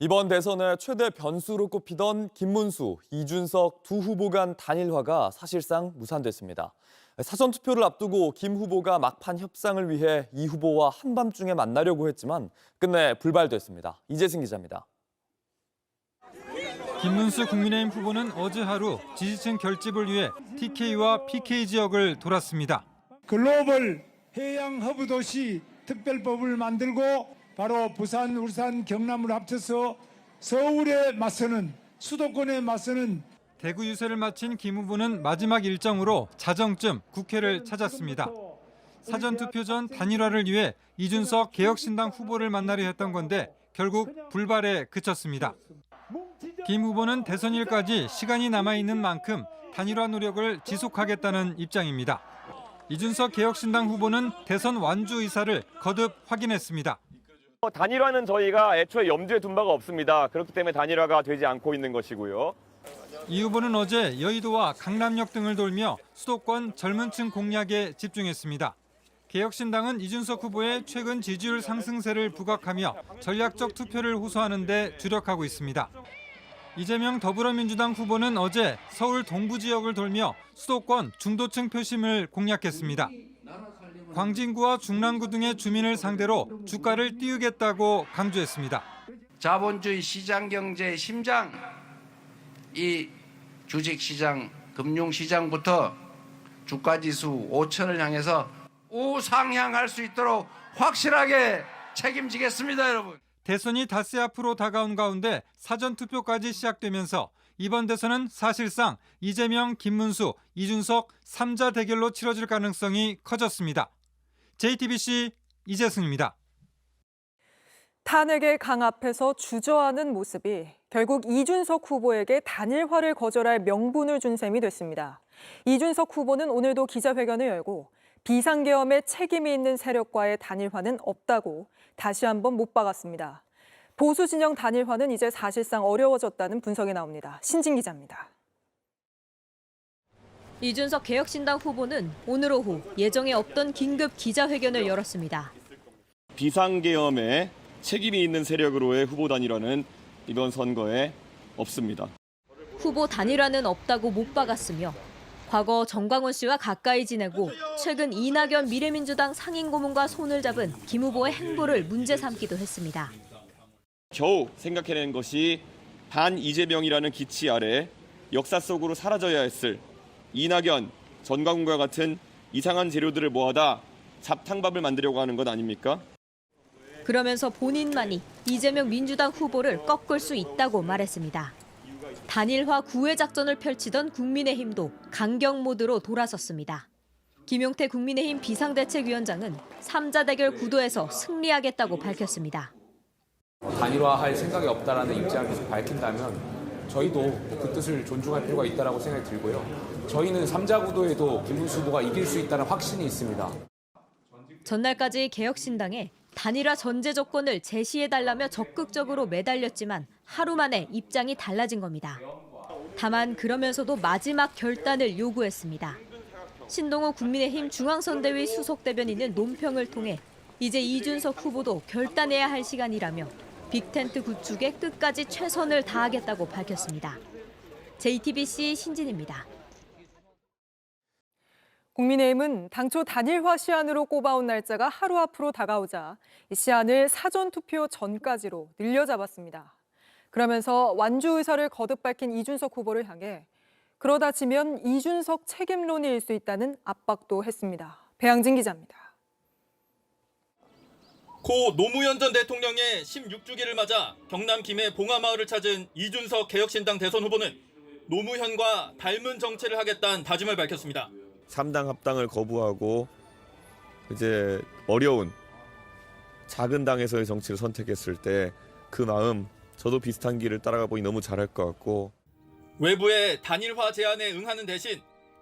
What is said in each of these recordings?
이번 대선의 최대 변수로 꼽히던 김문수, 이준석 두 후보 간 단일화가 사실상 무산됐습니다. 사전투표를 앞두고 김 후보가 막판 협상을 위해 이 후보와 한밤중에 만나려고 했지만 끝내 불발됐습니다. 이재승 기자입니다. 김문수 국민의힘 후보는 어제 하루 지지층 결집을 위해 TK와 PK 지역을 돌았습니다. 글로벌 해양 허브 도시 특별법을 만들고 바로 부산, 울산, 경남을 합쳐서 서울에 맞서는 수도권에 맞서는 대구 유세를 마친 김 후보는 마지막 일정으로 자정쯤 국회를 찾았습니다. 사전투표 전 단일화를 위해 이준석 개혁신당 후보를 만나려 했던 건데 결국 불발에 그쳤습니다. 김 후보는 대선일까지 시간이 남아있는 만큼 단일화 노력을 지속하겠다는 입장입니다. 이준석 개혁신당 후보는 대선 완주 의사를 거듭 확인했습니다. 단일화는 저희가 애초에 염두에 둔 바가 없습니다. 그렇기 때문에 단일화가 되지 않고 있는 것이고요. 이 후보는 어제 여의도와 강남역 등을 돌며 수도권 젊은 층 공략에 집중했습니다. 개혁신당은 이준석 후보의 최근 지지율 상승세를 부각하며 전략적 투표를 호소하는 데 주력하고 있습니다. 이재명 더불어민주당 후보는 어제 서울 동부 지역을 돌며 수도권 중도층 표심을 공략했습니다. 광진구와 중랑구 등의 주민을 상대로 주가를 띄우겠다고 강조했습니다. 자본주의 시장 경제의 심장, 이 주식시장, 금융시장부터 주가지수 5천을 향해서 우상향할 수 있도록 확실하게 책임지겠습니다, 여러분. 대선이 닷새 앞으로 다가온 가운데 사전투표까지 시작되면서 이번 대선은 사실상 이재명, 김문수, 이준석 3자 대결로 치러질 가능성이 커졌습니다. JTBC 이재승입니다. 탄핵의 강 앞에서 주저하는 모습이 결국 이준석 후보에게 단일화를 거절할 명분을 준 셈이 됐습니다. 이준석 후보는 오늘도 기자회견을 열고 비상계엄에 책임이 있는 세력과의 단일화는 없다고 다시 한번 못 박았습니다. 보수 진영 단일화는 이제 사실상 어려워졌다는 분석이 나옵니다. 신진 기자입니다. 이준석 개혁신당 후보는 오늘 오후 예정에 없던 긴급 기자회견을 열었습니다. 비상계엄에 책임이 있는 세력으로의 후보 단일화는 이번 선거에 없습니다. 후보 단일화는 없다고 못 박았으며 과거 정광훈 씨와 가까이 지내고 최근 이낙연 미래민주당 상임고문과 손을 잡은 김 후보의 행보를 문제 삼기도 했습니다. 겨우 생각해낸 것이 반 이재명이라는 기치 아래 역사 속으로 사라져야 했을 이낙연, 전광훈과 같은 이상한 재료들을 모아다 잡탕밥을 만들려고 하는 것 아닙니까? 그러면서 본인만이 이재명 민주당 후보를 꺾을 수 있다고 말했습니다. 단일화 구애 작전을 펼치던 국민의힘도 강경 모드로 돌아섰습니다. 김용태 국민의힘 비상대책위원장은 3자 대결 구도에서 승리하겠다고 밝혔습니다. 단일화할 생각이 없다라는 입장을 계속 밝힌다면 저희도 그 뜻을 존중할 필요가 있다고 생각이 들고요. 저희는 3자 구도에도 김문수 후보가 이길 수 있다는 확신이 있습니다. 전날까지 개혁신당에 단일화 전제 조건을 제시해달라며 적극적으로 매달렸지만 하루 만에 입장이 달라진 겁니다. 다만 그러면서도 마지막 결단을 요구했습니다. 신동호 국민의힘 중앙선대위 수석대변인은 논평을 통해 이제 이준석 후보도 결단해야 할 시간이라며 빅텐트 구축에 끝까지 최선을 다하겠다고 밝혔습니다. JTBC 신진입니다. 국민의힘은 당초 단일화 시한으로 꼽아온 날짜가 하루 앞으로 다가오자 이 시한을 사전투표 전까지로 늘려잡았습니다. 그러면서 완주 의사를 거듭 밝힌 이준석 후보를 향해 그러다 지면 이준석 책임론일 수 있다는 압박도 했습니다. 배양진 기자입니다. 고 노무현 전 대통령의 16주기를 맞아 경남 김해 봉하마을을 찾은 이준석 개혁신당 대선 후보는 노무현과 닮은 정치를 하겠다는 다짐을 밝혔습니다. 3당 합당을 거부하고 이제 어려운 작은 당에서의 정치를 선택했을 때 그 마음 저도 비슷한 길을 따라가 보니 너무 잘할 것 같고 외부의 단일화 제안에 응하는 대신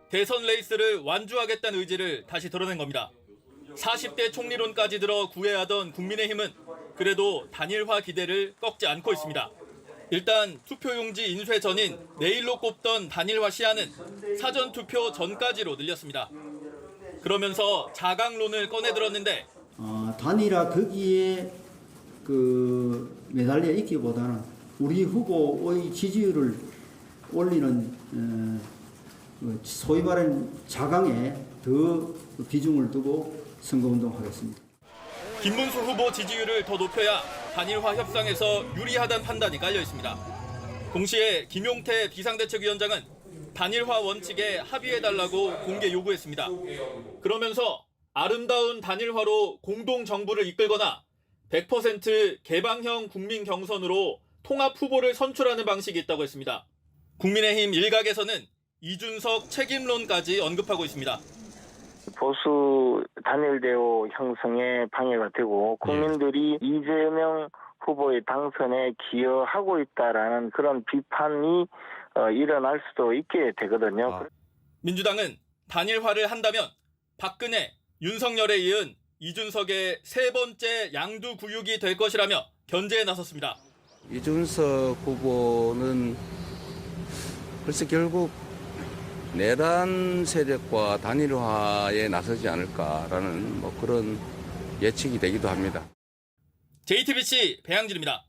대선 레이스를 완주하겠다는 의지를 다시 드러낸 겁니다. 40대 총리론까지 들어 구애하던 국민의힘은 그래도 단일화 기대를 꺾지 않고 있습니다. 일단 투표용지 인쇄 전인 내일로 꼽던 단일화 시한은 사전투표 전까지로 늘렸습니다. 그러면서 자강론을 꺼내들었는데 단일화 거기에 매달려 있기보다는 우리 후보의 지지율을 올리는 소위 말하는 자강에 더 비중을 두고 선거운동하겠습니다. 김문수 후보 지지율을 더 높여야 단일화 협상에서 유리하다는 판단이 깔려 있습니다. 동시에 김용태 비상대책위원장은 단일화 원칙에 합의해달라고 공개 요구했습니다. 그러면서 아름다운 단일화로 공동정부를 이끌거나 100% 개방형 국민 경선으로 통합 후보를 선출하는 방식이 있다고 했습니다. 국민의힘 일각에서는 이준석 책임론까지 언급하고 있습니다. 보수 단일 대우 형성에 방해가 되고 국민들이 이재명 후보의 당선에 기여하고 있다라는 그런 비판이 일어날 수도 있게 되거든요. 민주당은 단일화를 한다면 박근혜, 윤석열에 이은 이준석의 세 번째 양두구육이 될 것이라며 견제에 나섰습니다. 이준석 후보는 글쎄 결국 내란 세력과 단일화에 나서지 않을까라는 그런 예측이 되기도 합니다. JTBC 배양진입니다.